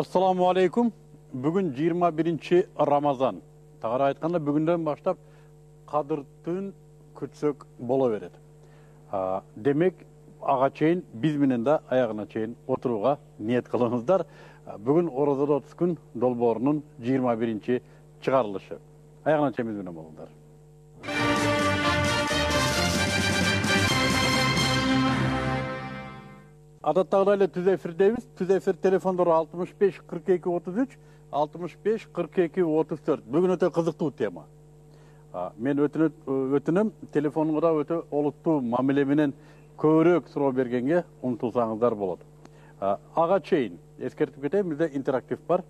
Assalamu alaikum. Bugün 21 Ramazan. Tağara aytқанда бүгінден баштап қадыртын күтсөк бола береді. Демек, аға чейін, біз менен да аяғына чейін отыруға ниет қылыңыздар. Бүгін оразада 30 күн долбоорунун 21 чыгарылышы. Аяғына чейін біз менен болыңыздар. Адаттағыдай эле түз эфирдебиз. Түз эфир телефондору 65 42 33, 65 42 34. Бүгүн өтө кызыктуу тема. Мен өтүнөм телефонуңда өтө олуттуу мамиле менен көбүрөөк суроо бергенге умтулсаңыздар болот. Ага чейин эскертип кетейин, бизде интерактив бар.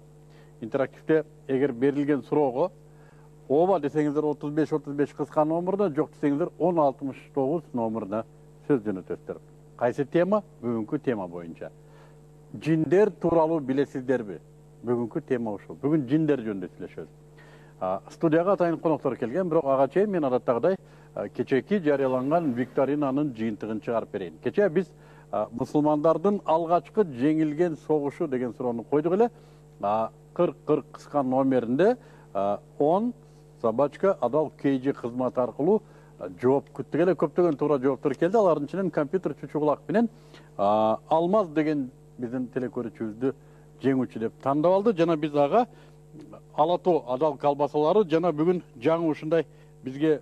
Интерактивде эгер берилген суроого ооба десеңиздер 35 кыска номерде, жок десеңиздер 1069 номерине сөз жөнөтөсүздөр. Кайсы тема? Бүгүнкү тема боюнча. Жиндер тууралуу билесиздерби? Бүгүнкү тема ушул. Бүгүн жиндер жөнүндө сүйлөшөбүз. Студияга атайын коноктор келген, бирок ага чейин мен адаттагыдай кечээки жарыяланган викторинанын жыйынтыгын чыгарып берейин. Кечээ биз мусулмандардын алгачкы жеңилген согушу деген суроону койдук эле. 40 кыска номеринде 10 собачка адал кейжи кызматы аркылуу жооп күттүк эле. Көптөгөн туура жооптор келди. Алардын ичинен компьютер чучугулак менен Алмаз деген биздин телекөрүүчүбүздү жеңүүчү деп тандап алды. Жана биз ага Алато адал колбасалары жана бүгүн жаңы ушундай бизге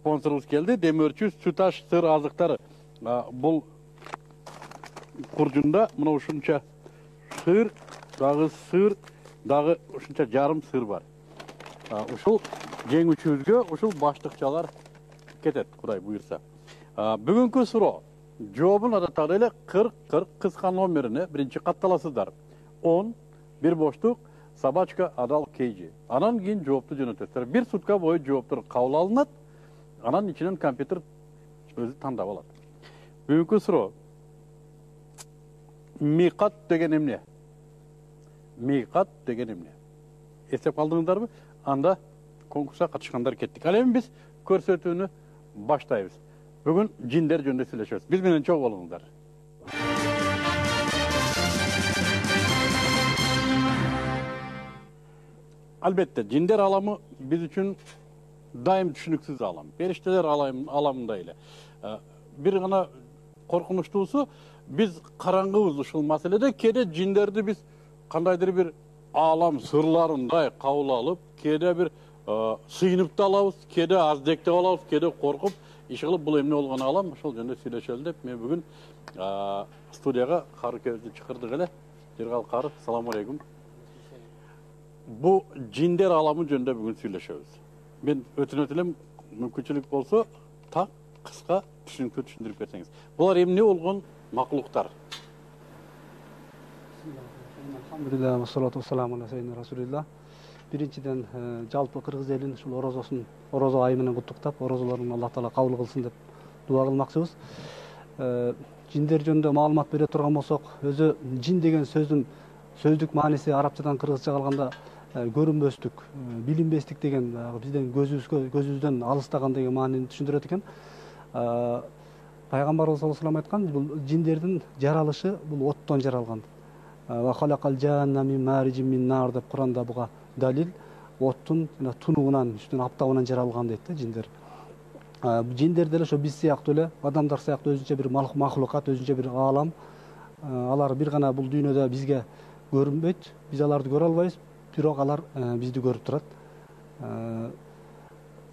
спонсорубуз келди. Демирчү Сүташ сыр азыктары. Бул куржунда мына ушунча сыр, дагы ушунча жарым сыр бар. Ушул жеңүүчүбүзгө ушул баштыкчалар кетет, Кудай буйрса. Бүгүнкү суроо жообун адаттагыдай эле 40 кыска номерине биринчи катталасыздар. 10 бир боштук собачка адал кейжи. Анан кийин жоопту жөнөтөсүздөр. Бир сутка бою жооптор кабыл алынат. Анан ичинен компьютер өзү тандап алат. Бүгүнкү суроо микат деген эмне? Микат деген эмне? Эстеп калдыңыздарбы? Анда конкурска катышкандар кеттик. Ал эми биз көрсөтүүнү баштайбыз. Бүгүн жиндер жөнүндө сүйлөшөбүз. Биз менен чогуу болуңуздар. Албетте, жиндер аламы биз үчүн дайым түшүнүксүз алам. Периштелер аламындай эле. Бир гана коркунучтуусу, биз караңгыбыз ушул маселеде. Кээде жиндерди биз кандайдыр бир алам сырларындай кабыл алып, кээде бир сыйынып да алабыз, кээде аздектеп алабыз, кээде коркуп, иши бул эмне болгону алам, ошол жөнүндө сүйлөшөлү деп мен бүгүн студияга кары көздү чакырдык эле. Жыргал кары, салам алейкум. Бу жиндер аламы жөнүндө бүгүн сүйлөшөбүз. Мен өтүнөт элем, мүмкүнчүлүк болсо, так кыска түшүнүктүү түшүндүрүп берсеңиз. Булар эмне болгон макулуктар? Алхамдулилlah, вассалату вассаламу аля саййидина Расулилlah. Биринчиден жалпы кыргыз элин ушул орозо айы менен куттуктап, орозолорун Аллах Таала кабыл кылсын деп дуа кылмакчыбыз. Жиндер жөнүндө маалымат бере турган болсок, өзү жин деген сөздүн сөздүк мааниси арабчадан кыргызчага алганда көрүнбөстүк, билинбестик деген, бизден көзүбүздөн алыстаган деген маанини түшүндүрөт экен. Пайгамбарыбыз саллаллаху алейхи ва саллям айткан, бул жиндердин жаралышы бул оттон жаралган. Ва халакал жанна мин мариджин мин нар деп Куранда буга далил, оттун жана тунугунан, үстүн аптабынан жаралган дейт да жиндер. Жиндер деле ошо биз сыяктуу эле, адамдар сыяктуу өзүнчө бир махлукат, өзүнчө бир аалам. Алар бир гана бул дүйнөдө бизге көрүнбөйт, биз аларды көрө албайбыз, бирок алар бизди көрүп турат.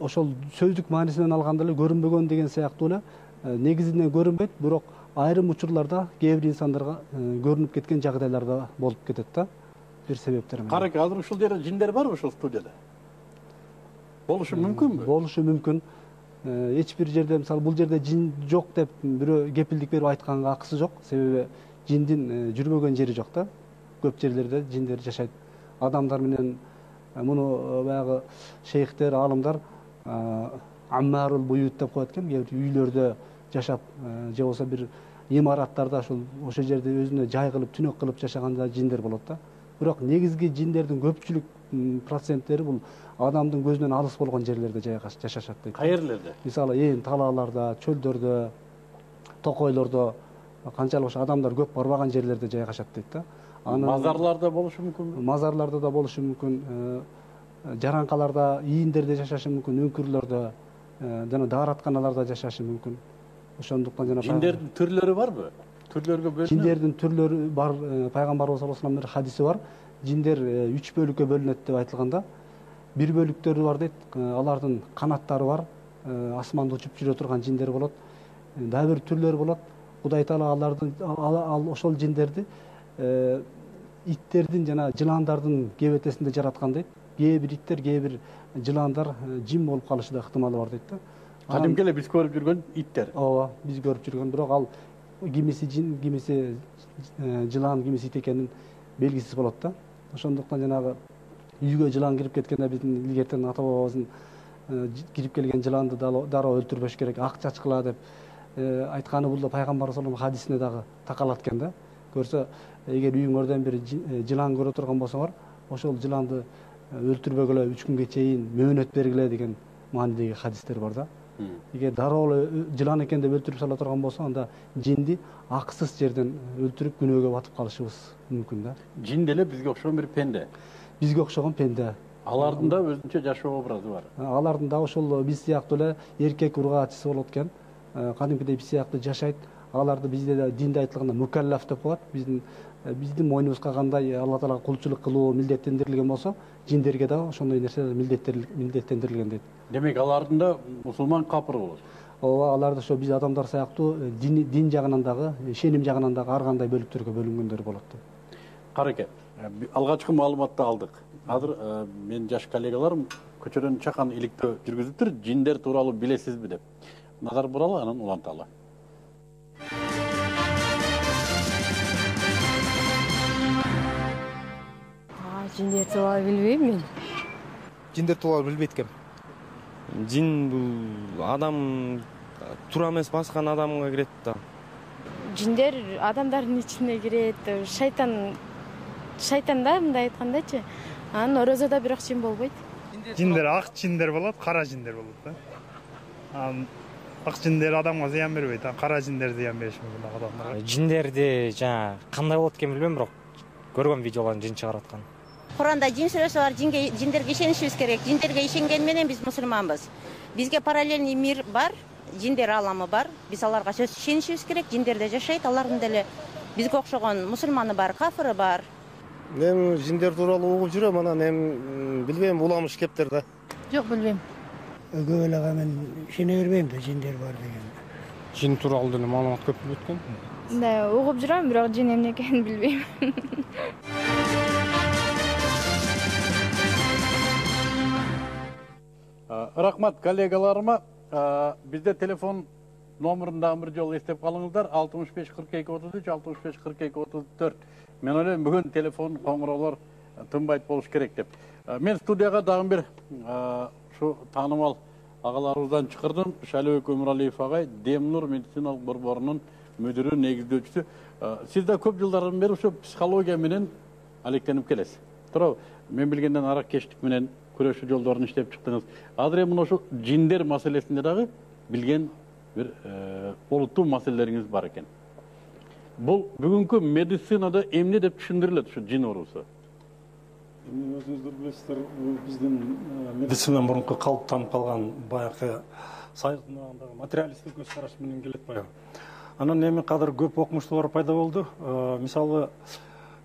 Ошол сөздүк маанисинен алганда эле көрүнбөгөн деген сыяктуу эле негизинен көрүнбөйт, бирок айрым учурларда кээ бир инсандарга көрүнүп кеткен жагдайлар да болуп кетет да. Бир себептер менен. Карак, азыр ушул жерде жиндер барбы ушул студияда? Болушу мүмкүнбү? Болушу мүмкүн. Эч бир жерде, мисалы, бул жерде жин жок деп бирөө кепилдик берип айтканга акысы жок. Себеби жиндин жүрбөгөн жери жок да. Көп жерлерде жиндер жашайт. Адамдар менен муну баягы шейхтер, аалымдар аммарул буют деп коет экен. Үйлөрдө жашап, же болбосо бир имараттарда ошол жерде өзүнө жай кылып, түнөк кылып жашаганда жиндер болот да. Бирок негизги жиндердин көпчүлүк проценттери бул адамдын көзүнөн алыс болгон жерлерде жашашат дейт. Кайерлерде? Мисалы, ээн талааларда, чөлдөрдө, токойлордо, канчалык адамдар көп барбаган жерлерде жайгашат дейт да. Мазарларда болушу мүмкүнбү? Мазарларда да болушу мүмкүн, жаранкаларда, ийиндерде жашашы мүмкүн, өңкүрлөрдө, жана дааратканаларда жашашы мүмкүн. Ошондуктан жана Жиндердин түрлөрү барбы? Түрлөргө бөлүнөбү? Жиндердин түрлөрү бар. Пайгамбарыбыз саллаллаху алейхи вассаламдын хадиси бар. Жиндер 3 бөлүккө бөлүнөт деп айтылганда, бир бөлүктөрү бар дейт. Алардын канаттары бар, асманда учуп жүрө турган жиндер болот. Дагы бир түрлөрү болот. Кудай Таала ал ошол жиндерди иттердин жана жыландардын кебетесинде жараткан дейт. Кээ бир иттер, кээ бир жыландар жин болуп калышы да ыктымалы бар дейт да. Кадимки эле биз көрүп жүргөн иттер. Ооба, биз көрүп жүргөн, бирок ал кимиси жин, кимиси жылан, кимиси ит экенин белгисиз болот да. Ошондуктан жанагы үйгө жылан кирип кеткенде биздин илгертен ата бабабыздын кирип келген жыланды дароо өлтүрбөш керек, ак чачкыла деп айтканы, бул да пайгамбар саллаллаху алейхи хадисине дагы такалат экен да. Көрсө, эгер үйүңөрдөн бир жылан көрө турган болсоңор, ошол жыланды өлтүрбөгүлө 3 күнгө чейин мөөнөт бергиле деген маанидеги хадистер бар да. Эгер дароо эле жылан экен деп өлтүрүп сала турган болсо, анда жинди акысыз жерден өлтүрүп күнөөгө батып калышыбыз мүмкүн да. Жин деле бизге окшогон бир пенде. Бизге окшогон пенде. Алардын да өзүнчө жашоо образы бар. Алардын да ошол биз сыяктуу эле эркек ургаачысы болот экен. Кадимкидей биз сыяктуу жашайт. Аларды бизде да динде айтылганда мукаллаф деп коет. Биздин мойнубузга кандай Алла Таалага кулчулук кылуу милдеттендирилген болсо, жиндерге да ошондой нерселер милдеттендирилген дейт. Демек алардын да мусулман капыры болот. Ооба, алар да ошо биз адамдар сыяктуу дин жагынан дагы, ишеним жагынан дагы ар кандай бөлүктөргө бөлүнгөндөр болот дейт. Караке, алгачкы маалыматты алдык. Азыр менин жаш коллегаларым көчөдөн чакан иликтөө жүргүзүптүр, жиндер тууралуу билесизби деп. Назар буралы, анан уланталы. Жиндер тууралуу билбейм мен. Жиндер тууралуу билбейт экем. Жин бул адам туура эмес баскан адамга кирет да. Жиндер адамдардын ичине кирет. Шайтан да мындай айткандачы. Анан орозодо бирок жин болбойт. Жиндер ак жиндер болот, кара жиндер болот да. Ак жиндер адамга зыян бербейт, кара жиндер зыян бериши мүмкүн адамдарга. Жиндерди жана кандай болот экенин билбейм, бирок көргөн видеолорун жин чыгараткан. Куранда жин сүрөсү бар, жиндерге ишенишибиз керек. Жиндерге ишенген менен биз мусулманбыз. Бизге параллельный мир бар, жиндер аламы бар. Биз аларга сөзсүз ишенишибиз керек. Жиндерде жашайт, алардын деле бизге окшогон мусулманы бар, кафыры бар. Мен жиндер тууралуу угуп жүрөм, анан эми билбейм, уламыш кептер да. Жок, билбейм. Көп эле мен ишене бербейм да жиндер бар деген. Жин тууралуу деле маалымат көп билет экен. Да, угуп жүрөм, бирок жин эмне экенин билбейм. Рахмат коллегаларыма. Бизде телефон номерун дагы бир жолу эстеп калыңыздар. 65 42 33, 65 42 34. Мен ойлойм бүгүн телефон коңгуроолор тынбайт болуш керек деп. Мен студияга дагы бир ушу таанымал агаларыбыздан чакырдым. Шалыбек Өмүралиев агай, Демнур медициналык борборунун мүдүрү, негиздөөчүсү. Сиз да көп жылдардан бери ушу психология менен алектенип келесиз. Туурабы? Мен билгенден аракештик менен күрөшүү жолдорун иштеп чыктыңыз. Азыр эми ошо жиндер маселесинде дагы билген бир олуттуу маселелериңиз бар экен. Бул бүгүнкү медицинада эмне деп түшүндүрүлөт ушу жин оорусу? Өзүңүздөр билесиздер, биздин медицинадан мурунку калыптанып калган баягы сайгындагы материалисттик көз караш менен келет баягы. Анан эми кадыр көп окумуштуулар пайда болду. Мисалы,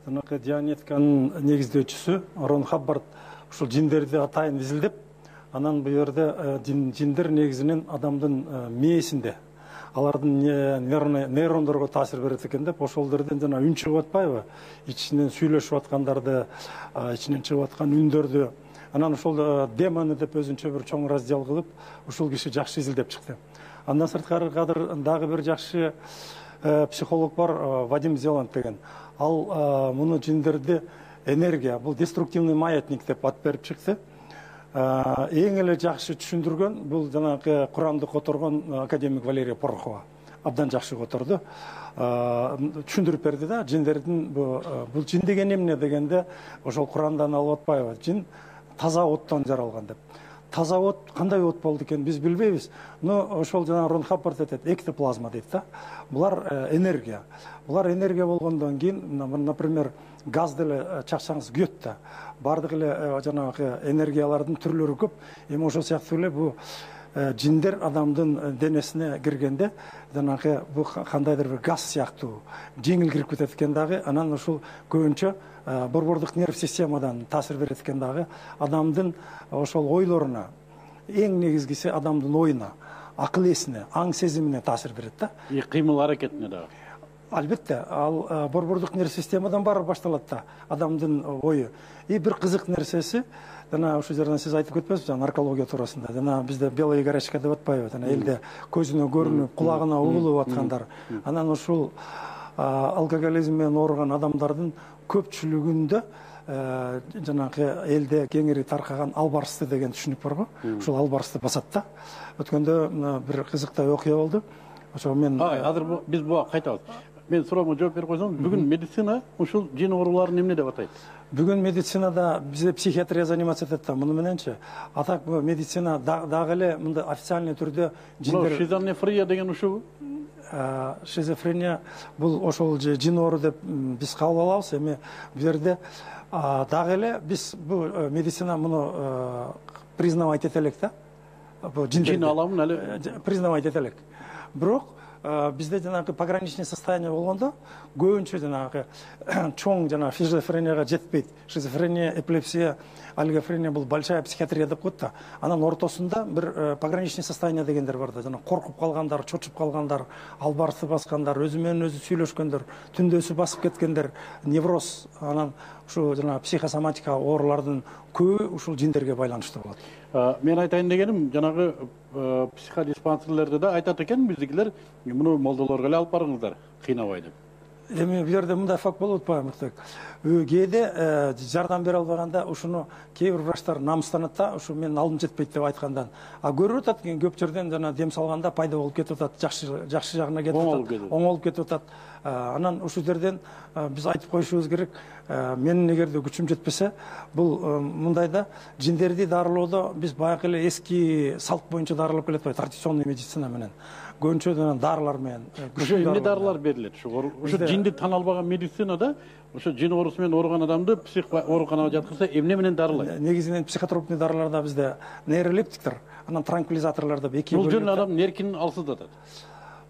жанакы дианетиканын негиздөөчүсү Рон Хаббард ушул жиндерди атайын изилдеп, анан бу жерде жиндер негизинен адамдын мээсинде, алардын нейрондорго таасир берет экен деп, ошолдордон жана үн чыгып атпайбы, ичинен сүйлөшүп аткандарды, ичинен чыгып аткан үндөрдү, анан ошол демоны деп өзүнчө бир чоң раздел кылып, ушул киши жакшы изилдеп чыкты. Андан сырткары дагы бир жакшы психолог бар, Вадим Зеланд деген. Ал муну жиндерди энергия, бул деструктивный маятник деп ат берип чыкты. Эң эле жакшы түшүндүргөн бул жанагы Куранды которгон академик Валерия Порохова. Абдан жакшы которду. Түшүндүрүп берди да, жиндердин бул жин деген эмне дегенде, ошол Курандан алып атпайбы, жин таза оттон жаралган деп. таза от кандай от болду экен биз билбейбиз. Но ошол жана Рон Хаппард айтат, эктоплазма дейт да. Булар энергия. Булар энергия болгондон кийин, например, газ деле чаксаңыз күйөт да. Бардык эле жанагы энергиялардын түрлөрү көп. Эми ошол сыяктуу эле бу жиндер адамдын денесине киргенде жанагы бу кандайдыр бир газ сыяктуу жеңил кирип кетет экен дагы. Анан ушул көбүнчө борбордук нерв системадан таасир берет экен дагы. Адамдын ошол ойлоруна, эң негизгиси адамдын оюна, акыл эсине, аң сезимине таасир берет да. Кыймыл аракетине дагы. Албетте, ал борбордук нерв системадан баары башталат да, адамдын ою. И бир кызык нерсеси, жана ушул жерден сиз айтып кетпесизби, жана наркология туурасында. Жана бизде белая горячка деп атпайбы, жана элде көзүнө көрүнүп, кулагына угулуп аткандар. Анан ушул алкоголизм менен ооруган адамдардын көпчүлүгүндө жанагы элде кеңири таркаган албарсты деген түшүнүк барго. Ушул албарсты басат да. Өткөндө бир кызыктуу окуя болду. Ошо мен азыр биз буга кайтабыз. Мен суроомо жооп берип койсоң, бүгүн медицина ушул жин ооруларын эмне деп атайт? Бүгүн медицинада бизде психиатрия заниматься этет да, муну мененчи. А так медицина дагы эле мындай официальный түрдө жиндер шизофрения деген ушул шизофрения бул ошол жин оору деп биз кабыл алабыз. Эми бу жерде дагы эле биз бу медицина муну признавать эте элек да. Бу жин аламын эле признавать эте элек. Бирок bizde жанагы пограничный состояние болгондо көбүнчө жанагы чоң жана шизофренияга жетпейт. Шизофрения, эпилепсия, олигофрения бул большая психиатрия деп коет да. Анан ортосунда бир пограничный состояние дегендер бар да. Жана коркуп калгандар, чочуп калгандар, албарсы баскандар, өзү менен өзү сүйлөшкөндөр, түндөсү басып кеткендер, невроз, анан ушул жана психосоматика оорулардын көбү ушул жиндерге байланыштуу болот. Мен айтайын дегеним, жанагы психодиспансерлерде да айтат экен биздикилер, муну молдолорго эле алып барыңыздар, кыйнабай деп. Эми бул жерде мындай факт болуп атпайбы, Мыктык? Кээде жардам бере албаганда ушуну кээ бир врачтар намыстанат да, ушу менин алым жетпейт деп айткандан. А көрүп атат экен көп жерден жана дем салганда пайда болуп кетип атат, жакшы жагына кетип атат, оңолуп кетип атат. Анан ушул жерден биз айтып коюшубуз керек, менин эгерде күчүм жетпесе, бул мындай да, жиндерди дарылоодо биз баягы эле эски салт боюнча дарылап келатпайбы, традиционный медицина менен. Көбүнчө дарылар менен. Ошо эмне дарылар берилет? Ушу жинди тана албаган медицинада ошо жин оорусу менен ооруган адамды ооруканага жаткырса эмне менен дарылайт? Негизинен психотропный дарыларда бизде нейролептиктер, анан транквилизаторлор деп эки. Бул жөн адам эркин алсыздатат.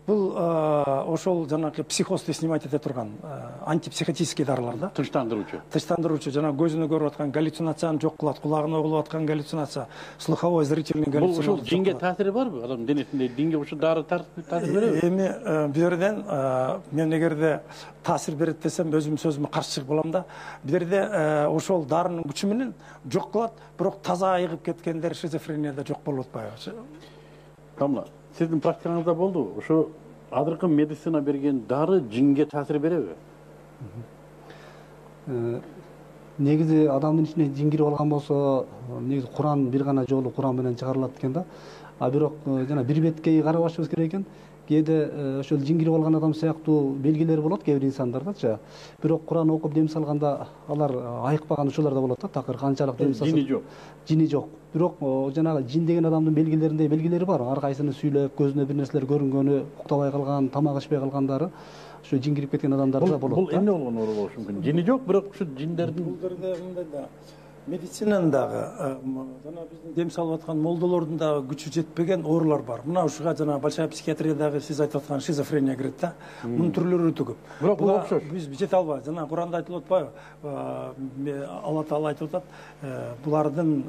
Бул ошол жанагы психозду снимать эте турган антипсихотический дарылар да. Тынчтандыруучу, жана көзүнө көрүп аткан галлюцинацияны жок кылат, кулагына угулуп аткан галлюцинация, слуховой, зрительный галлюцинация. Бул ушул жинге таасири барбы? Адам денесинде динге ушул дары таасир береби? Эми бу жерден мен эгерде таасир берет десем, өзүм сөзүмө каршы чыгып калам да. Бу жерде ошол дарынын күчү менен жок кылат, бирок таза айыгып кеткендер шизофренияда жок болуп атпайбы? Тамла, сиздин практикаңызда болду, ошо азыркы медицина берген дары жинге таасир береби? Негизи адамдын ичине жин кирип алган болсо, негизи Куран бир гана жолу Куран менен чыгарылат экен да. А бирок жана бир беткей карабашыбыз керек экен. Кээде ошол жин кирип алган адам сыяктуу белгилери болот кээ бир инсандардачы. Бирок Куран окуп дем салганда алар айыкпаган учурлар да болот да. Такыр канчалык дем салса жини жок. Жини жок. Бирок жанагы жин деген адамдын белгилеринде белгилери бар. Ар кайсынын сүйлөп, көзүнө бир нерселер көрүнгөнү, уктабай калган, тамак ичпей калгандары, ошо жин кирип кеткен адамдарда болот. Бул эмне болгон оору болушу мүмкүн? Жини жок, бирок ушу жиндердин бул жерде мындай да. Медицинанын дагы жана биздин дем салып аткан молдолордун дагы күчү жетпеген оорулар бар. Мына ушуга жана большая психиатриядагы сиз айтып аткан шизофрения кирет да. Мунун түрлөрү өтө көп. Бирок бул окшош. Биз жете албайбыз. Жана Куранда айтылып атпайбы? Алла Таала айтып атат, булардын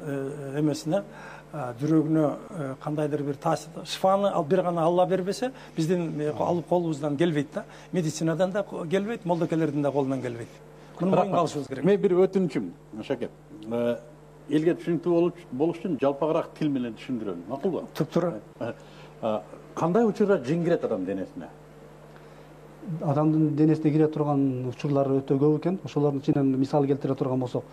эмесине жүрөгүнө кандайдыр бир шифаны бир гана Алла бербесе, биздин алып колубуздан келбейт да. Медицинадан да келбейт, молдокелердин да колунан келбейт. Муну моюнга алышыбыз керек. Мен бир өтүнүчүм, Шаке. Элге түшүнүктүү болуш үчүн жалпагыраак тил менен түшүндүрөлүм. Макулбу? Туптура. Кандай учурда жин кирет адам денесине? Адамдын денесине кире турган учурлар өтө көп экен. Ошолордун ичинен мисал келтире турган болсок,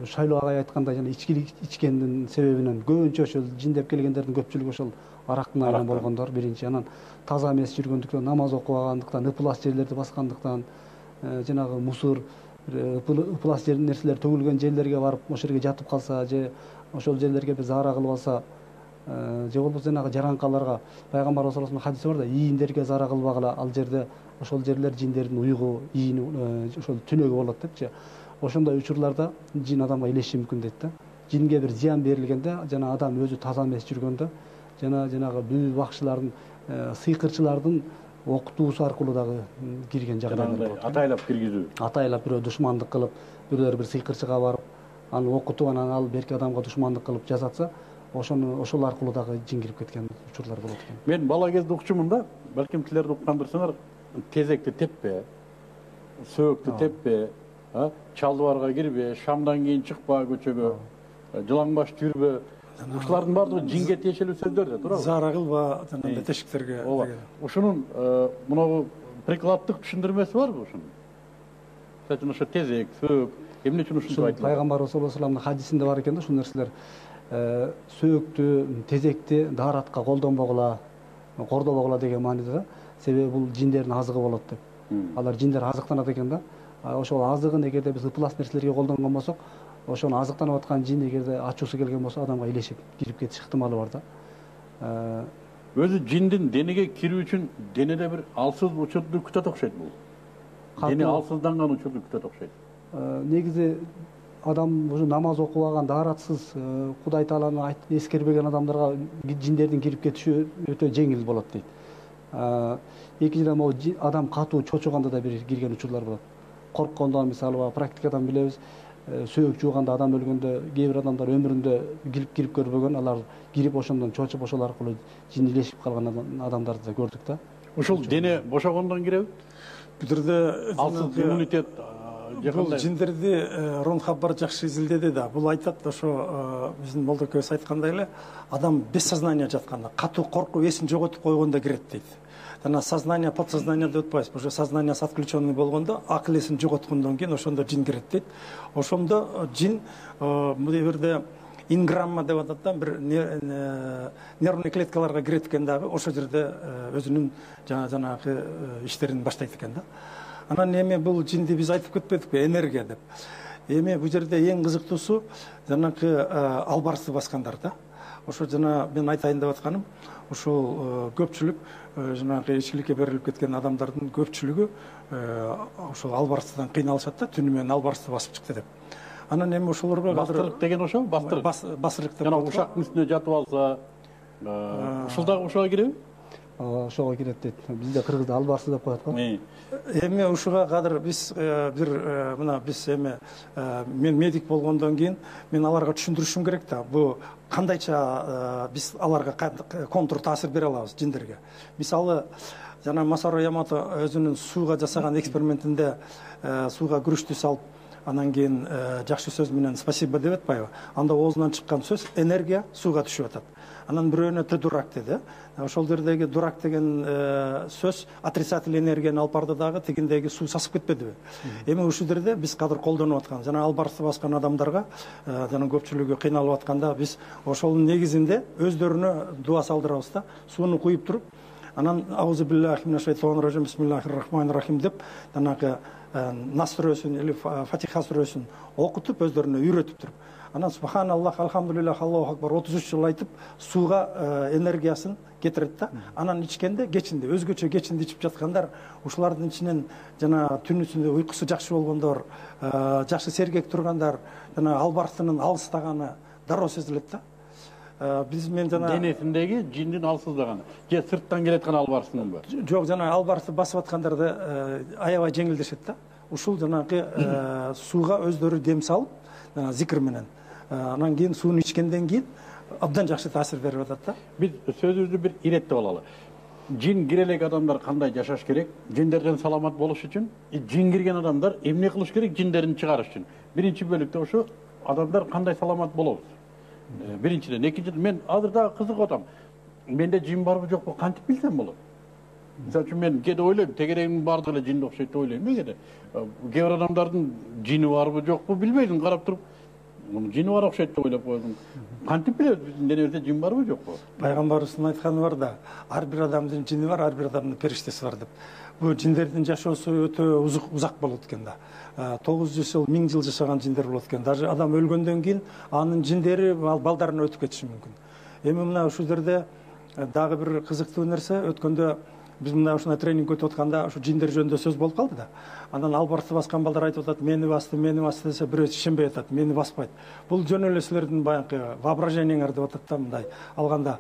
Шайлоо агай айткандай жана ичкилик ичкендин себебинен көбүнчө ошол жин деп келгендердин көпчүлүгү ошол арактын айынан болгондор биринчи. Анан таза эмес жүргөндүктөн, намаз окубагандыктан, ыплас жерлерди баскандыктан, жанагы мусор, ыплас нерселер төгүлгөн жерлерге барып ошол жерге жатып калса же ошол жерлерге бир заара кылып алса, же болбосо жанагы жараңкаларга пайгамбар саллаллаху алейхи хадиси бар да, ийиндерге заара кылбагыла, ал жерде ошол жерлер жиндердин уйгу, ийини, ошол түнөгү болот депчи. Ошондой учурларда жин адамга илешиши мүмкүн дейт да. Жинге бир зыян берилгенде, жана адам өзү таза эмес жүргөндө, жанагы büyü бакчылардын, сыйкырчылардын окутуусу аркылуу дагы кирген жагдайлар болот. Атайлап киргизүү. Атайлап бирөө душмандык кылып, бирөө бир сыйкырчыга барып, аны окутуп, анан ал берки адамга душмандык кылып жасатса, ошол аркылуу дагы жин кирип кеткен учурлар болот экен. Мен бала кезде укчумун да, балким силер уккандырсыңар, тезекти теппе, сөөктү теппе, чалдыбарга кирбе, шамдан кийин чыкпа көчөгө, жылаңбаш жүрбө. Ушулардын баардыгы жинге тиешелүү сөздөр да, туурабы? Заара кылба, жанагындай тешиктерге. Ушунун мынабу прикладдык түшүндүрмөсү барбы ушунун? Мисалы ошо тезек, сөөк, эмне үчүн ушунча айтылат? Пайгамбар саллаллаху алейхи вассаламдын хадисинде бар экен да ушул нерселер. Сөөктү, тезекти дааратка колдонбогула, кордобогула деген мааниде да. Себеби бул жиндердин азыгы болот деп. Алар жиндер азыктанат экен да. Ошол азыгын эгерде биз ыплас нерселерге колдонгон болсок, ошону азыктанып аткан жин эгерде ачуусу келген болсо, адамга илешип кирип кетиш ыктымалы бар да. Өзү жиндин денеге кирүү үчүн денеде бир алсыз учурду күтөт окшойт бул. Дене алсызданган учурду күтөт окшойт. Негизи адам уже намаз окубаган, дааратсыз, Кудай Тааланы эскербеген адамдарга жиндердин кирип кетиши өтө жеңил болот дейт. Экинчиден могу адам катуу чочуганда да бир кирген учурлар болот. Корккондо, мисалы, практикадан билебиз, сөөк жууганда адам өлгөндө кээ бир адамдар өмүрүндө кирип көрбөгөн, алар кирип ошондон чочуп, ошол аркылуу жин илешип калган адамдарды да көрдүк да. Ушул дене бошогондон киреби? Бул жерде алсыз иммунитет бул жиндерди Рон Хаббар жакшы изилдеди да. Бул айтат, ошо биздин молдо экөөбүз айткандай эле, адам без сознания жатканда, катуу коркуп эсин жоготуп койгондо кирет дейт. Жана сознание, подсознание деп атпайбыз. Уже сознаниеси отключенный болгондо, акыл эсин жоготкондон кийин ошондо жин кирет дейт. Ошондо жин бул жерде инграмма деп атат да, бир нервный клеткаларга кирет экен дагы, ошол жерде өзүнүн жанагы иштерин баштайт экен да. Анан эми бул жинди биз айтып кетпедикпи, энергия деп. Эми бул жерде эң кызыктуусу жанагы албарысты баскандар да. Ошо жана мен айтайын деп атканым, ошол көпчүлүк жанагы ичкиликке берилип кеткен адамдардын көпчүлүгү ошол албарыстыдан кыйналышат да, түнү менен албарысты басып чыкты деп. Анан эми ошолорго бастырык деген ошо, бастырык. Басырык деп. Жана ушактын үстүнө жатып алса, ушул дагы ошого киреби? Ошого кирет дейт. Бизде кыргызда албарсы деп коет го. Эми ушуга кадыр биз бир мына биз эми мен медик болгондон кийин мен аларга түшүндүрүшүм керек да. Бу кандайча биз аларга контур таасир бере алабыз жиндерге. Мисалы, жана Масаро Ямато өзүнүн сууга жасаган экспериментинде сууга күрүчтү салып, анан кийин жакшы сөз менен спасибо деп атпайбы? Анда оозунан чыккан сөз энергия сууга түшүп атат. Анан бирөөнө ты дурак деди. Ошол жердеги дурак деген сөз отрицательный энергияны алып барды дагы, тигиндеги суу сасып кетпедиби? Эми ушул жерде биз кадыр колдонуп аткан, жана албарысты баскан адамдарга, жана көпчүлүгү кыйналып атканда, биз ошонун негизинде өздөрүнө дуа салдырабыз да, сууну куюп туруп, анан аузу биллахи минаш шайтанир ражим, бисмиллахир рахманир рахим деп, жанагы Нас сүрөсүн или Фатиха сүрөсүн окутуп, өздөрүнө үйрөтүп туруп, анан субханаллах, алхамдулиллах, Аллаху акбар 33 жыл айтып, сууга энергиясын кетирет да. Анан ичкенде, кечинде, өзгөчө кечинде ичип жаткандар, ушулардын ичинен жана түнүсүндө уйкусу жакшы болгондор, жакшы сергек тургандар, жана албарыстынын алыстаганы дароо сезилет да. Биз мен жана денесиндеги жиндин алсыздаганы, же сырттан келаткан албарыстынынбы? Жок, жана албарысты басып аткандарды аябай жеңилдешет да. Ушул жанагы сууга өздөрү дем салып, зикир менен, анан кийин сууну ичкенден кийин абдан жакшы таасир берип атат да. Биз сөзүбүздү бир иреттеп алалы. Жин кире элек адамдар кандай жашаш керек? Жиндерден саламат болуш үчүн, жин кирген адамдар эмне кылыш керек жиндерин чыгарыш үчүн? Биринчи бөлүктө ошо адамдар кандай саламат болобуз? Биринчиден, экинчиден мен азыр дагы кызыгып атам. Менде жин барбы жокпу кантип билсем болот? Мисалы үчүн мен кээде ойлойм, тегерегиң бардыгы эле жинди окшойт деп ойлойм кээде. Кээ бир адамдардын жини барбы жокпу билбейсиң, карап туруп мунун жини бар окшойт деп ойлоп койдум. Кантип билебиз биздин денебизде жин барбы жокпу? Пайгамбарыбыздын айтканы бар да, ар бир адамдын жини бар, ар бир адамдын периштеси бар деп. Бул жиндердин жашоосу өтө узак болот экен да. 900 жыл, 1000 жыл жашаган жиндер болот экен. Даже адам өлгөндөн кийин анын жиндери балдарына өтүп кетиши мүмкүн. Эми мына ушул жерде дагы бир кызыктуу нерсе, өткөндө биз мына ушундай тренинг өтүп атканда ушу жиндер жөнүндө сөз болуп калды да. Анан албарты баскан балдар айтып атат, мени басты десе бирөө ишенбей атат, мени баспайт. Бул жөн эле силердин баягы воображениеңер деп атат да, мындай алганда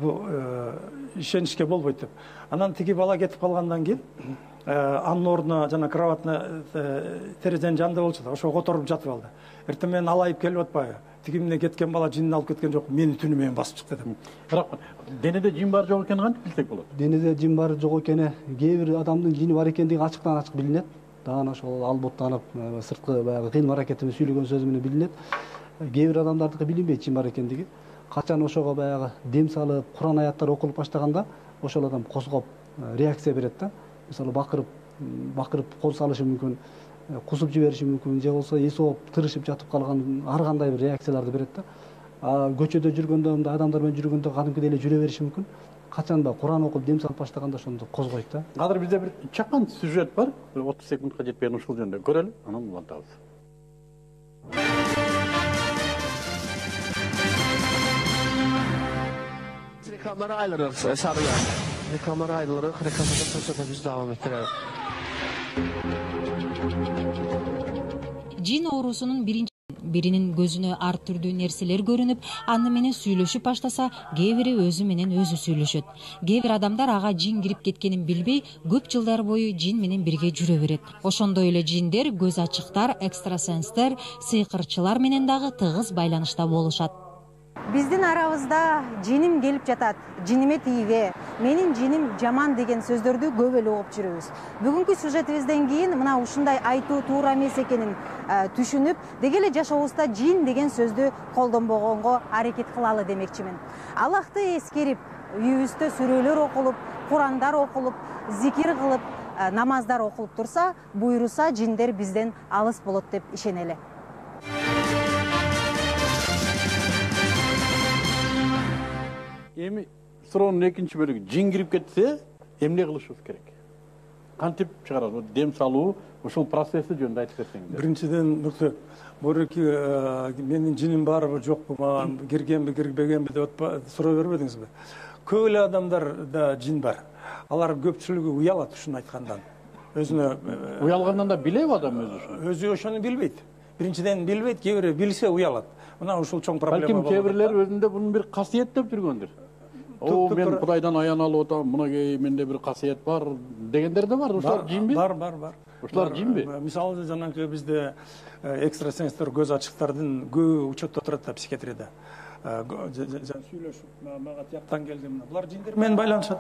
бул ишенишке болбойт деп. Анан тиги бала кетип калгандан кийин анын ордуна жана кроватына терезенин жанында болчу да, ошого которуп жатып алды. Эртең менен алайып келип атпайбы? Тиги менен кеткен бала жинин алып кеткен жок, мени түнү менен басып чыкты деп. Бирок денеде жин бар жок экенин кантип билсек болот? Денеде жин бар жок экени, кээ бир адамдын жини бар экендиги ачыктан ачык билинет. Дагы ошол албуттанып, сырткы баягы кыйын аракети менен сүйлөгөн сөзү менен билинет. Кээ бир адамдардыкы билинбейт жин бар экендиги. Качан ошого баягы дем салып, Куран аяттар окулуп баштаганда ошол адам козгоп реакция берет да. Мисалы бакырып кол салышы мүмкүн, кусуп жибериши мүмкүн, же болбосо эси ооп тырышып жатып калган ар кандай бир реакцияларды берет да. Көчөдө жүргөндө, мындай адамдар менен жүргөндө кадимкидей эле жүрө бериши мүмкүн. Качанда Куран окуп дем салып баштаганда ошондо козгойт да. Азыр бизде бир чакан сюжет бар, 30 секундка жетпеген ушул жөнүндө көрөлү, анан улантабыз. Reklamlara ayrılırız Sarıya. Reklamlara ayrılırız. Reklamlarda sosyal biz devam ettirelim. Жин оорусунун биринин көзүнө ар түрдүү нерселер көрүнүп, аны менен сүйлөшүп баштаса, кээ бири өзү менен өзү сүйлөшөт. Кээ бир адамдар ага жин кирип кеткенин билбей, көп жылдар бою жин менен бирге жүрө берет. Ошондой эле жиндер, көз ачыктар, экстрасенстер, сыйкырчылар менен дагы тыгыз байланышта болушат. Биздин арабызда жиним келип жатат, жиниме тийбе, менин жиним жаман деген сөздөрдү көп эле угуп жүрөбүз. Бүгүнкү сюжетибизден кийин мына ушундай айтуу туура эмес экенин түшүнүп, деги эле жашообузда жин деген сөздү колдонбогонго аракет кылалы демекчимин. Аллахты эскерип, үйүбүздө сүрөлөр окулуп, Курандар окулуп, зикир кылып, намаздар окулуп турса, буйруса жиндер бизден алыс болот деп ишенели. Эми суроонун экинчи бөлүгү, жин кирип кетсе, эмне кылышыбыз керек? Кантип чыгарабыз? Дем салуу, ушул процесси жөнүндө айтып берсеңиз. Биринчиден Нуртөк, буреки менин жиним барбы жокпу, мага киргенби, кирбегенби деп суроо бербедиңизби? Көп эле адамдарда жин бар. Алар көпчүлүгү уялат ушуну айткандан. Өзүнө уялгандан да билеби адам өзү? Өзү ошону билбейт. Биринчиден билбейт, кээ бири билсе уялат. Мына ушул чоң проблема болот. Балким кээ бирлер өзүндө бунун бир касиет деп жүргөндүр. Мен Кудайдан аяналып атам, мынагей менде бир касиет бар дегендер да бар. Ушулар жинби? Бар. Ушулар жинби? Мисалы жанагы бизде экстрасенстер, көз ачыктардын көбү учетто турат да психиатрияда. Сүйлөшүп, мага тияктан келди мына. Булар жиндер менен байланышат.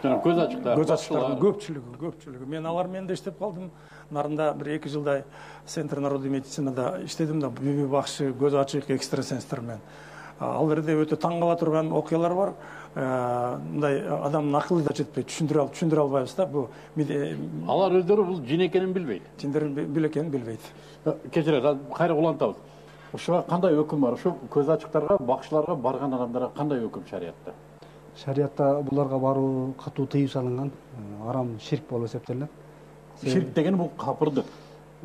Жана көз ачыктардын көпчүлүгү. Мен алар менен да иштеп калдым. Нарында бир 2 жылдай Центр народной медицинада иштедим да, бүбү бакшы, көз ачык экстрасенстер менен. Ал жерде өтө таң кала турган окуялар бар. Мындай адамдын акылы да жетпейт, түшүндүрө албайбыз да. Бул алар өздөрү бул жин экенин билбейт. Жиндер билекенин билбейт. Кечирет, кайра улантабыз. Ушуга кандай өкүм бар? Ушу көз ачыктарга, бакчыларга барган адамдарга кандай өкүм шариятта? Шариятта буларга баруу катуу тыюу салынган, арам ширк болуп эсептелет. Ширк деген бул капырдык.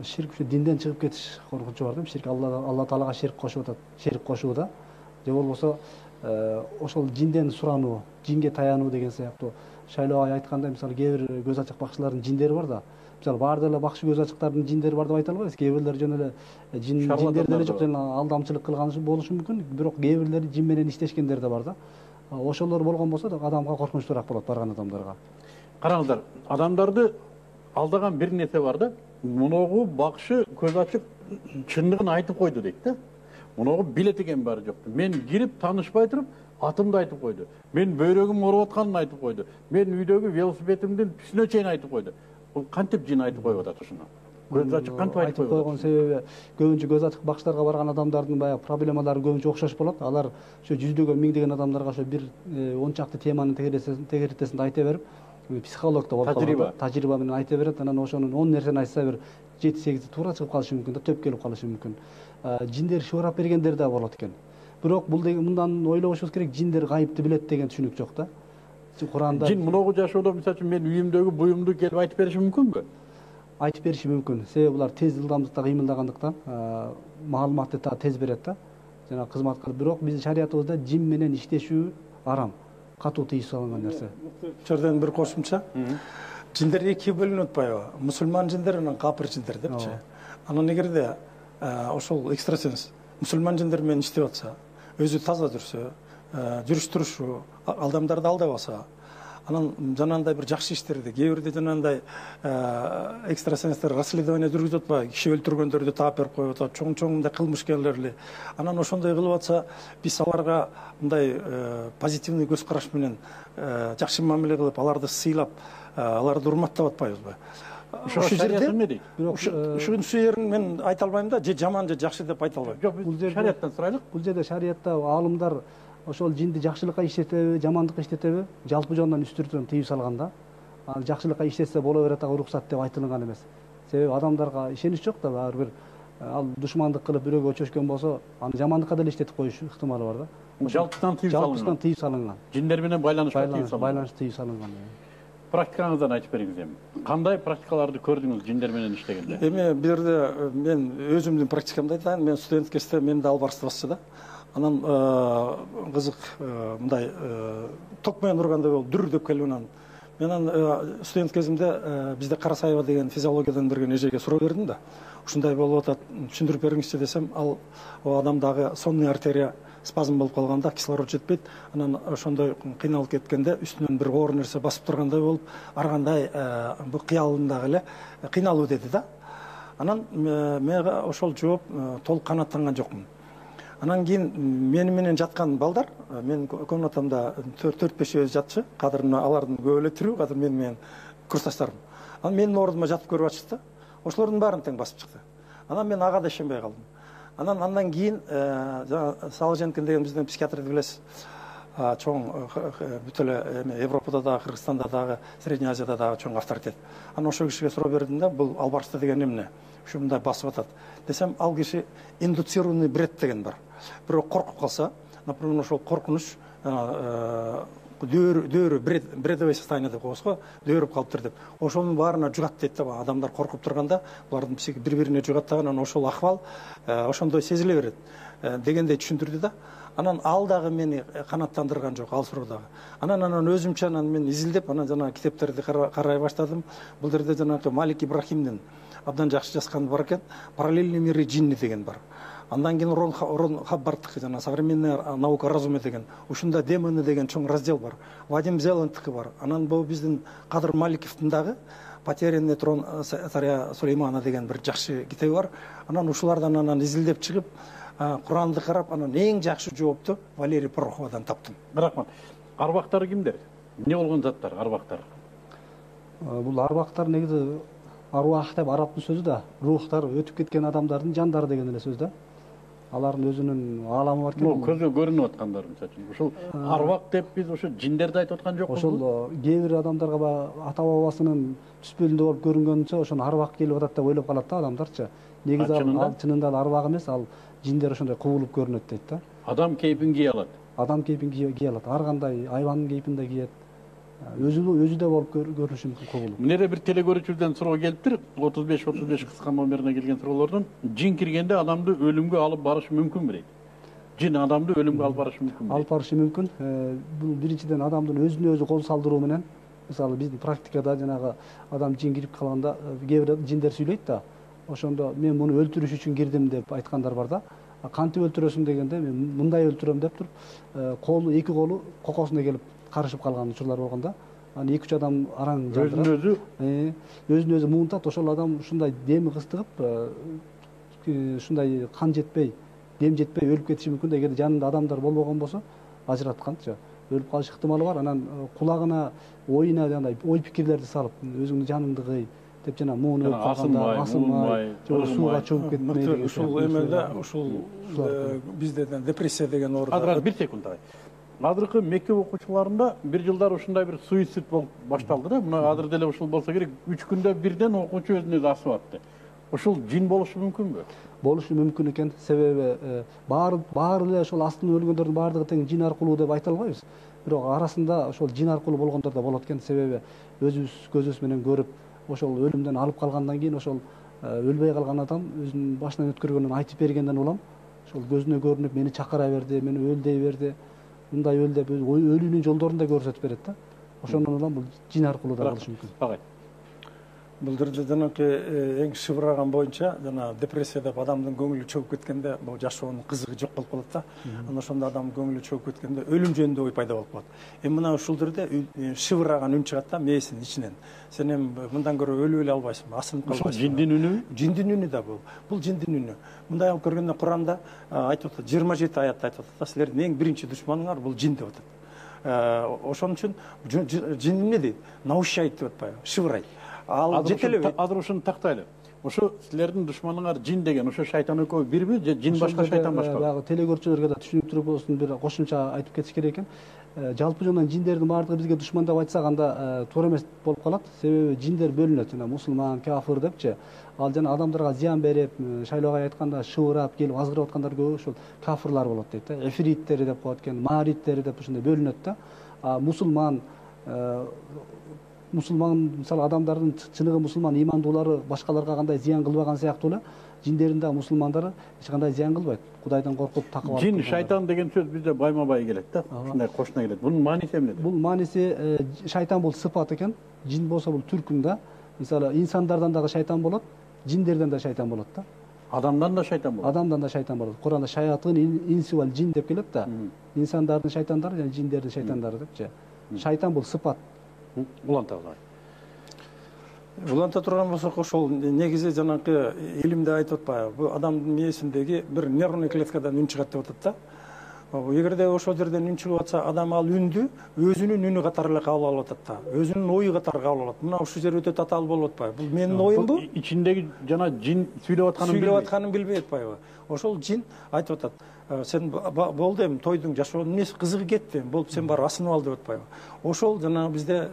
Ширк ушу динден чыгып кетиш коркунучу бар да. Ширк Алла Таалага ширк кошуп атат. Ширк кошуу да. Же болбосо ошол жинден сурануу, жинге таянуу деген сыяктуу. Шайлоо айткандай, мисалы кээ бир көз ачык бакчылардын жиндери бар да. Мисалы баардык эле бакчы көз ачыктардын жиндери бар деп айта албайбыз. Кээ бирлер жөн эле жиндер деле жок, жана алдамчылык кылган болушу мүмкүн. Бирок кээ бирлери жин менен иштешкендер да бар да. Ошолор болгон болсо да адамга коркунучтуураак болот барган адамдарга. Караңыздар, адамдарды алдаган бир нерсе бар да. Муногу бакшы көз ачык чындыгын айтып койду дейт да. Муногу билет экен баары жок. Мен кирип таанышпай туруп, атымды айтып койду. Мен бөйрөгүм ооруп атканын айтып койду. Мен үйдөгү велосипедимдин түсүнө чейин айтып койду. Бул кантип жин айтып коюп атат ушуну? Көз ачык кантип айтып койгон себеби көбүнчө көз ачык бакчыларга барган адамдардын баягы проблемалары көбүнчө окшош болот. Алар ошо жүздөгөн, миңдеген адамдарга ошо бир 10 чакты теманын тегеритесинде айта берип, психолог да болуп калат. Тажрыйба менен айта берет. Анан ошонун 10 нерсени айтса бир 7-8 туура чыгып калышы мүмкүн да, төп келип калышы мүмкүн. жиндер шыбырап бергендер да болот экен. Бирок бул деген мындан ойлобошубуз керек, жиндер гайыпты билет деген түшүнүк жок да. Куранда жин мыногу жашоодо мисалы үчүн мен үйүмдөгү буюмду келип айтып бериши мүмкүнбү? Айтып бериши мүмкүн. Себеби булар тез ылдамдыкта кыймылдагандыктан маалыматты да тез берет да. Жана кызматка. Бирок биздин шариятыбызда жин менен иштешүү арам. Катуу тыйып салынган нерсе. Жерден бир кошумча. Жиндер экиге бөлүнүп атпайбы? Мусулман жиндер менен капыр жиндер депчи. Анан эгерде ошол экстрасенс мусулман жиндер менен иштеп атса, өзү таза жүрсө, жүрүш турушу адамдарды алдабаса, анан жанагындай бир жакшы иштерди, кээ бирде жанагындай экстрасенстер расследование жүргүзүп атпайбы, киши өлтүргөндөрдү таап берип коюп атат, чоң мындай кылмышкерлерди. Анан ошондой кылып атса, биз аларга мындай позитивный көз караш менен жакшы мамиле кылып, аларды сыйлап, аларды урматтап атпайбызбы? Ошол жерде ушунун жерин мен айта албайм да, же жаман же жакшы деп айта албайм. Жок, бул жерде шарияттан сурайлык. Бул жерде шариятта аалымдар ошол жинди жакшылыкка иштетеби, жамандыкка иштетеби, жалпы жонунан үстүртөн тыйып салган да. Ал жакшылыкка иштетсе боло берет, ага уруксат деп айтылган эмес. Себеби адамдарга ишенич жок да, баары бир ал душмандык кылып бирөөгө чөчкөн болсо, аны жамандыкка деле иштетип коюш ыктымалы бар да. Жалпысынан тыйып салынган. Жиндер менен байланыш тыйып салынган. Практикаңыздан айтып бериңиз эми. Кандай практикаларды көрдүңүз жиндер менен иштегенде? Эми бул жерде мен өзүмдүн практикамды айтайын. Мен студент кезде мен да албарсты басчы да. Анан кызык мындай ток менен ургандай болуп дүр деп келип анан мен студент кезимде бизде Карасаева деген физиологиядан берген эжеге суроо бердим да. Ушундай болуп атат, түшүндүрүп бериңизчи десем, ал адамдагы сонный артерия спазм болуп калганда кислород жетпейт, анан ошондой кыйналып кеткенде үстүнөн бир оор нерсе басып тургандай болуп, ар кандай бул кыялымдагы эле кыйналуу деди да. Анан мен ошол жооп толук канааттанган жокмун. Анан кийин мени менен жаткан балдар, менин комнатамда 4-5 жатчы, кадыр алардын көбү эле тирүү, кадыр менин курсташтарым. Анан менин ордума жатып көрүп атышты. Ошолордун баарын тең басып чыкты. Анан мен ага да ишенбей калдым. Андан кийин Салженкин деген биздин психиатрды билесиз. Чоң бүт эле Европада да, Кыргызстанда дагы, Средний Азияда дагы чоң авторитет. Анан ошол кишиге суроо бердим да, бул албарсты деген эмне? Ушундай басып атат. Десем, ал киши индуцированный бред деген бар. Бирок коркуп калса, например, ошол коркунуч дөөрү бредовый состояние деп коебуз го, дөөрүп калыптыр деп. Ошонун баарына жугат дейт да, адамдар коркуп турганда, булардын бири-бирине жугаттаган, анан ошол акыбал ошондой сезиле берет дегендей түшүндүрдү да. Анан ал дагы мени канааттандырган жок, ал суроо дагы. Анан өзүмчө мен изилдеп, анан жана китептерди карай баштадым. Бул жерде жанагы Малик Ибрахимдин абдан жакшы жазганы бар экен, параллельный миры джинни деген бар. Андан кийин Рон Хаббардтыкы жана современная наука разума деген, ушунда демоны деген чоң раздел бар. Вадим Зеландтыкы бар. Анан бул биздин Кадыр Маликовдун дагы Потерянный трон царя Сулеймана деген бир жакшы китеби бар. Анан ушулардан анан изилдеп чыгып, Куранды карап, анан эң жакшы жоопту Валерий Пороховадан таптым. Рахмат. Арбактар кимдер? Эмне болгон заттар арбактар? Бул арбактар негизи аруах деп арабтын сөзү да, рухтар өтүп кеткен адамдардын жандары деген эле сөз да. Алардын өзүнүн ааламы бар экен. Бул көзгө көрүнүп аткандар мисалы. Ушул арбак деп биз ошо жиндерди айтып аткан жокпуз. Ошол кээ бир адамдарга ата бабасынын түспөлүндө болуп көрүнгөнүнчө ошону арбак келип атат деп ойлоп калат да адамдарчы. Негизи ал чынында да арбак эмес, ал жиндер ошондой кубулуп көрүнөт дейт да. Адам кейпин кие алат. Адам кейпин кие алат. Ар кандай айбандын кейпин да киет. Өзү да болуп көрүнүшү мүмкүн кубулуп. Мына бир телегөрүүчүдөн суроо келиптир. 35 кыска номерине келген суроолордон жин киргенде адамды өлүмгө алып барышы мүмкүнбү дейт. Жин адамды өлүмгө алып барышы мүмкүнбү? Алып барышы мүмкүн. Бул биринчиден адамдын өзүнө өзү кол салдыруу менен, мисалы биздин практикада жанагы адам жин кирип калганда кээ бир жиндер сүйлөйт да. Ошондо мен муну өлтүрүш үчүн кирдим деп айткандар бар да. Кантип өлтүрөсүң дегенде мен мындай өлтүрөм деп туруп, эки колу кокосуна келип карышып калган учурлар болгон да. Аны 2-3 адам араң жалтырап, өзүн өзү муунтат, ошол адам ушундай деми кыстыгып, ушундай кан жетпей, дем жетпей өлүп кетиши мүмкүн. Эгер жанында адамдар болбогон болсо, ажыратканчы өлүп калыш ыктымалы бар. Анан кулагына, оюна жандай ой пикирлерди салып, өзүңдүн жаныңды кый деп жана муун өлүп калганда асынмай, сууга чөгүп кетмей. Ушул эмелде, ушул бизде депрессия деген оору. Азыр бир секунд ай. Азыркы мектеп окуучуларында бир жылдар ушундай бир суицид болуп башталды да. Мына азыр деле ушул болсо керек, 3 күндө бирден окуучу өзүн өзү асып атты. Ушул жин болушу мүмкүнбү? болушу мүмкүн экен. Себеби баары эле ошол астын өлгөндөрдүн баардыгы тең жин аркылуу деп айта албайбыз. Бирок арасында ошол жин аркылуу болгондор да болот экен. Себеби өзүбүз көзүбүз менен көрүп, ошол өлүмдөн алып калгандан кийин ошол өлбөй калган адам өзүнүн башынан өткөргөнүн айтып бергенден улам ошол көзүнө көрүнүп мени чакыра берди, мени өл дей берди, мындай өл деп өлүүнүн жолдорун да көрсөтүп берет да. Ошондон улам бул жин аркылуу да болушу мүмкүн. Бул жерде жанакы эң шыбыраган боюнча жана депрессия деп адамдын көңүлү чөгүп кеткенде бул жашоонун кызыгы жок болуп калат да. Анан ошондо адамдын көңүлү чөгүп кеткенде өлүм жөнүндө ой пайда болуп калат. Эми мына ушул жерде шыбыраган үн чыгат да мээсинин ичинен. Сен эми мындан көрө өлүп эле албайсыңбы, асынып калбайсыңбы? Ошол жиндин үнүбү? Жиндин үнү да бул. Бул жиндин үнү. Мындай алып көргөндө Куранда айтып атат, 27 аятта айтып атат да, силердин эң биринчи душманыңар бул жин деп атат. Ошон үчүн жин эмне дейт? Наущайт деп атпайбы? Шыбырайт. Ал жетелеби? Азыр ушуну тактайлы. Ошо силердин душманыңар жин деген ошо шайтан экөө бирби же жин башка шайтан башка? Баягы телегөрүүчүлөргө да түшүнүктүү болсун бир кошумча айтып кетиш керек экен. Жалпы жондан жиндердин баардыгы бизге душман деп айтсак анда туура эмес болуп калат. Себеби жиндер бөлүнөт, жана мусулман, кафир депчи. Ал жана адамдарга зыян берип, шайлоого айтканда шыбырап келип азгырып аткандар көбү ошол кафирлар болот дейт да. Эфириттери деп коет экен, мариттери деп ушундай бөлүнөт да. Мусулман мисалы адамдардын чыныгы мусулман ыймандуулары башкаларга кандай зыян кылбаган сыяктуу эле жиндердин да мусулмандары эч кандай зыян кылбайт. Кудайдан коркуп такып алып. Жин, шайтан деген сөз бизде байма-бай келет да. Ушундай кошуна келет. Бунун мааниси эмнеде? Бул мааниси шайтан бул сыпат экен. Жин болсо бул түркүм да. Мисалы инсандардан дагы шайтан болот, жиндерден да шайтан болот да. Адамдан да шайтан болот. Адамдан да шайтан болот. Куранда шаятын инси вал жин деп келет да. Инсандардын шайтандары жана жиндердин шайтандары депчи. Шайтан бул сыпат. Улантабыз. Уланта турган болсок ошол негизи жанакы илимде айтып атпайбы? Бул адамдын мээсиндеги бир нервный клеткадан үн чыгат деп атат да. Эгерде ошол жерден үн чыгып атса, адам ал үндү өзүнүн үнү катары эле кабыл алып атат да. Өзүнүн ою катары кабыл алат. Мына ушул жер өтө татаал болуп атпайбы? Бул менин оюмбу? Ичиндеги жана жин сүйлөп атканын билбей атпайбы? Ошол жин айтып атат. Сен болду эми тойдун жашоонун эмнеси кызыгы кетти. Болуп сен бар асынып ал деп атпайбы? Ошол жана бизде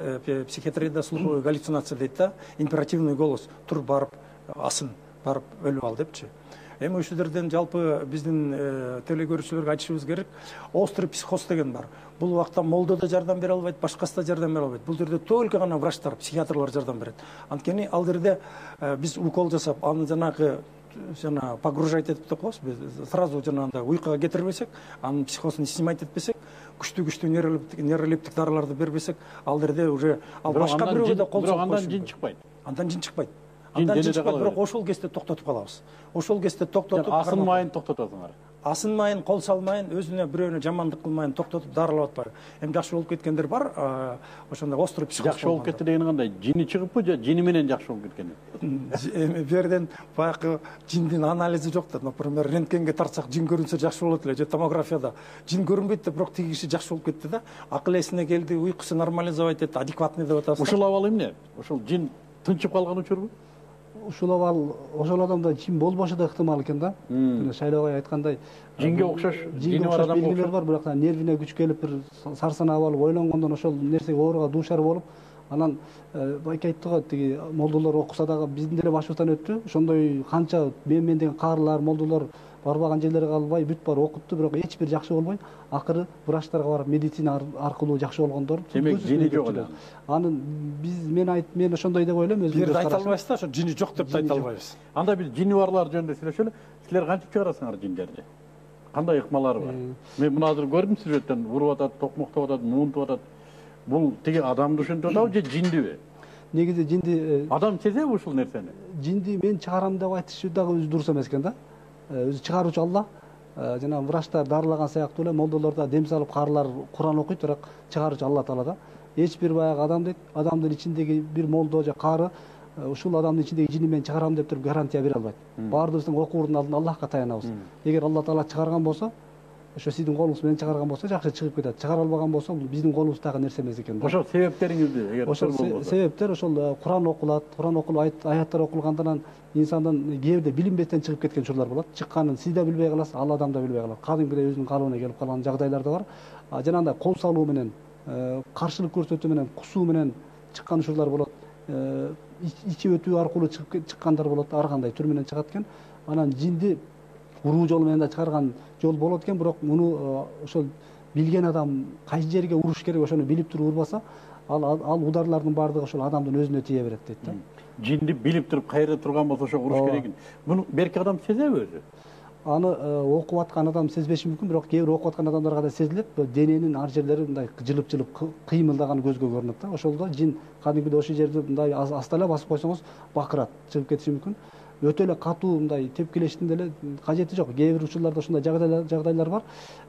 психиатрияда слуховой галлюцинация дейт да, императивный голос. Тур барып асын, барып өлүп ал депчи. Эми ушул жерден жалпы биздин телегөрүүчүлөргө айтышыбыз керек. Острый психоз деген бар. Бул убакта молдо да жардам бере албайт, башкасы да жардам бере албайт. Бул жерде только гана врачтар, психиатрлар жардам берет. Анткени ал жерде биз укол жасап, аны жанагы жана погружать этип деп коебуз. Биз сразу жанагындай уйкуга кетирбесек, анын психозун снимать этпесек, күчтүү нейролептик дарыларды бербесек, ал жерде уже ал башка бирөөгө да кол салып андан жин чыкпайт. Андан жин чыкпайт. Андан жин чыкпайт, бирок ошол кезде токтотуп калабыз. Ошол кезде токтотуп асынмайын токтотосуңар. Асынмайын, кол салмайын, өзүнө бирөөнө жамандык кылмайын токтотуп дарылап атпайбы. Эми жакшы болуп кеткендер бар, ошондой острый психоз. Жакшы болуп кетти деген кандай? Жини чыгыппы же жини менен жакшы болуп кеткен? Эми бу жерден баягы жиндин анализи жок да. Например, рентгенге тартсак жин көрүнсө жакшы болот эле, же томографияда жин көрүнбөйт да, бирок тиги киши жакшы болуп кетти да. Акыл эсине келди, уйкусу нормализовать этти, адекватный деп атабыз. Ушул абал эмне? Ошол жин тынчып калган учурбу? Ушул абал ошол адамда жин болбошу да ыктымал экен да. Шайлоого айткандай, жинге окшош, жини бар адамга белгилер бар, бирок нервине күч келип бир сарсанаа болуп, ойлонгондон ошол нерсеге ооруга дуушар болуп, анан байке айтты го, тиги молдолор окуса дагы биздин деле башыбыздан өттү. Ошондой канча мен деген каарылар, молдолор барбаган жерлерге калбай бүт бар окутту, бирок эч бир жакшы болбой, акыры врачтарга барып медицина аркылуу жакшы болгондор. Демек жини жок эле. Анын мен ошондой деп ойлойм. Бир жерде айта албайсыз да, ошо жини жок деп айта албайбыз. Анда биз жини барлар жөнүндө сүйлөшөлү. Силер кантип чыгарасыңар жиндерди? Кандай ыкмалары бар? Мен муну азыр көрдүм сюжеттен, уруп атат, токмоктоп атат, муунтуп атат. Бул тиги адамды ушинтип атабы же жиндиби? Негизи жинди адам сезеби ушул нерсени? Жинди мен чыгарам деп айтышы дагы өзү дурус эмес экен да. Өзү чыгаруучу Алла. Жана врачтар дарылаган сыяктуу эле молдолор да дем салып каарылар Куран окуйт, бирок чыгаруучу Алла Таала да. Эч бир баягы адам дейт, адамдын ичиндеги бир молдо же каары ушул адамдын ичиндеги жини мен чыгарам деп туруп гарантия бере албайт. Баардыгыбыздын окуурдун алдында Аллахка таянабыз. Эгер Алла Таала чыгарган болсо, ошо сиздин колуңуз менен чыгарган болсо жакшы чыгып кетет. Чыгара албаган болсо, бул биздин колубуздагы нерсе эмес экен. Ошол себептериңизди эгер ошол себептер ошол Куран окулат, Куран окулуп аяттар окулгандан инсандын кээбирде билинбестен чыгып кеткен учурлар болот. Чыкканын сиз да билбей каласыз, ал адам да билбей калат. Кадимкидей өзүнүн калыбына келип калган жагдайлар да бар. Жанагындай кол салуу менен, каршылык көрсөтүү менен, кусуу менен чыккан учурлар болот. Ичи өтүү аркылуу чыккандар болот, ар кандай түр менен чыгат экен. анан жинди уруу жол менен да чыгарган жол болот экен, бирок муну ошол билген адам кайсы жерге уруш керек ошону билип туруп урбаса, ал ударлардын баардыгы ошол адамдын өзүнө тие берет дейт да. Жинди билип туруп кайерде турган болсо ошо уруш керек. Муну берки адам сезеби өзү? Аны окуп аткан адам сезбеши мүмкүн, бирок кээ бир окуп аткан адамдарга да сезилет. Дененин ар жерлери мындай жылып кыймылдаган көзгө көрүнөт да. Ошолдо жин кадимгидей ошол жерди мындай астала басып койсоңуз бакырат, чыгып кетиши мүмкүн. Өтө эле катуу мындай тепкилештин деле кажети жок. Кээ бир учурларда ушундай жагдайлар бар.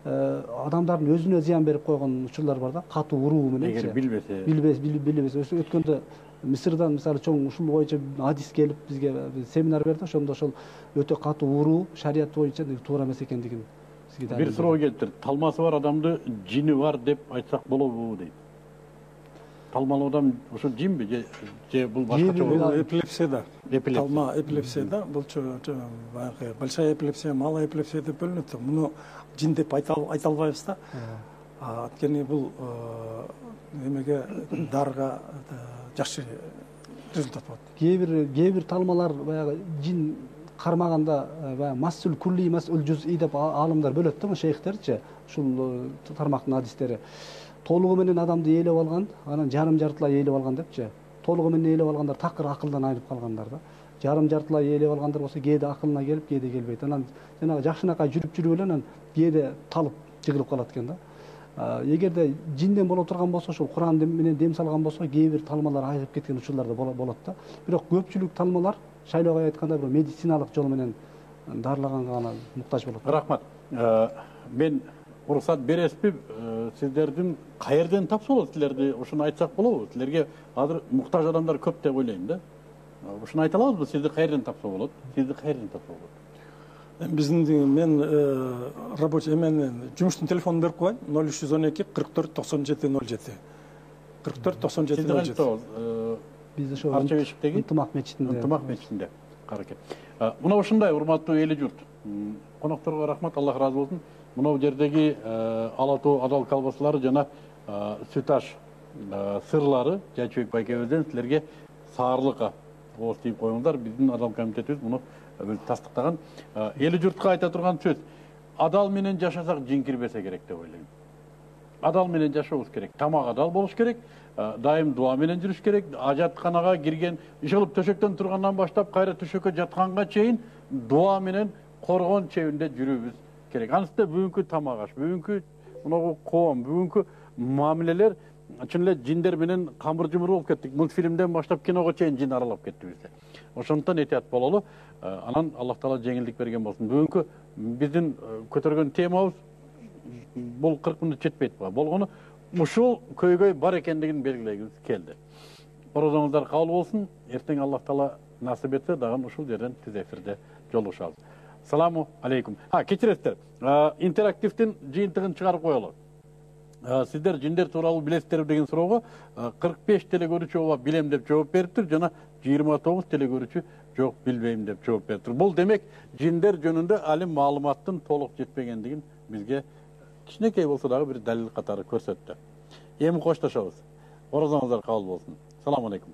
Адамдардын өзүнө зыян берип койгон учурлар бар да, катуу уруу менен. Эгер билбесе. Өткөндө Мисырдан мисалы чоң ушул боюнча адис келип бизге семинар берди. Ошондо ошол өтө катуу уруу шарият боюнча туура эмес экендигин сизге бир суроо келиптир. Талмасы бар адамды жини бар деп айтсак болобу дейт. Талмалуу адам ошо жинби же бул башкача болобу? Эпилепсияда. Талма эпилепсияда булчу баягы большая эпилепсия, малая эпилепсия деп бөлүнөт. Муну жин деп айта албайбыз да. Анткени бул эмеге дарга жакшы результат болот. Кээ бир талмалар баягы жин кармаганда баягы масул кулли масул жуз'i деп аалымдар бөлөт да, шейхтерчи. Ушул тармактын адистери толугу менен адамды ээлеп алган, анан жарым жартылай ээлеп алган депчи. Толугу менен ээлеп алгандар такыр акылдан айрып калгандар да. Жарым жартылай ээлеп алгандар болсо кээде акылына келип, кээде келбейт. Анан жанагы жакшынакай жүрүп эле анан кээде талып жыгылып калат экен да. Эгерде жинден боло турган болсо, ошол Куран менен дем салган болсо, кээ бир талмалар айрып кеткен учурлар да болот да. Бирок көпчүлүк талмалар шайлоого айтканда бир медициналык жол менен дарылаганга гана муктаж болот. Рахмат. Мен уруксат бересизби, сиздердин каерден тапса болот? Силерди ушуну айтсак болобу? Силерге азыр муктаж адамдар көп деп ойлойм да. Ушуну айта алабызбы? Сизди каерден тапса болот? Мен рабочий менен жумуштун телефонун берип коеюн. 0312 44 97 07. 44 97 07. Биз ошо Арча бешиктеги Ынтымак мечитинде. Каракет. Мына ушундай урматтуу эли журт. Конокторго рахмат, Аллах ыраазы болсун. Мына жердеги Ала Тоо адал колбасалары жана сүташ сырлары Жайчыбек байкебизден силерге саарлыкка ооз тийип коюңуздар. Биздин адал комитетибиз муну тастыктаган. Эли журтка айта турган сөз: адал менен жашасак жин кирбесе керек деп ойлойм. Адал менен жашообуз керек. Тамак адал болуш керек. Дайым дуа менен жүрүш керек. Ажатканага кирген, ишылып төшөктөн тургандан баштап кайра төшөккө жатканга чейин дуа менен коргон чебинде жүрүүбүз керек. Анысында бүгүнкү тамак аш, бүгүнкү мынагу коом, бүгүнкү мамилелер чын эле жиндер менен камыр-жумур болуп кеттик. Мультфильмден баштап киного чейин жин аралап кетти бизде. Ошондуктан этият бололу. Анан Аллах Таала жеңилдик берген болсун. Бүгүнкү биздин көтөргөн темабыз бул 40 мүнөт жетпейт буга. Болгону ушул көйгөй бар экендигин белгилегибиз келди. Орозоңуздар кабыл болсун. Эртең Аллах Таала насип этсе, дагы ушул жерден тиз эфирде жолугушабыз. Саламу алейкум. Кечиресиздер. Интерактивдин жыйынтыгын чыгарып коелу. Сиздер жиндер тууралуу билесиздерби деген суроого 45 телекөрүүчү ооба билем деп жооп бериптир, жана 29 телекөрүүчү жок билбейм деп жооп бериптир. Бул демек жиндер жөнүндө али маалыматтын толук жетпегендигин бизге кичинекей болсо дагы бир далил катары көрсөттү. Эми коштошобуз. Орозоңуздар кабыл болсун. Саламу алейкум.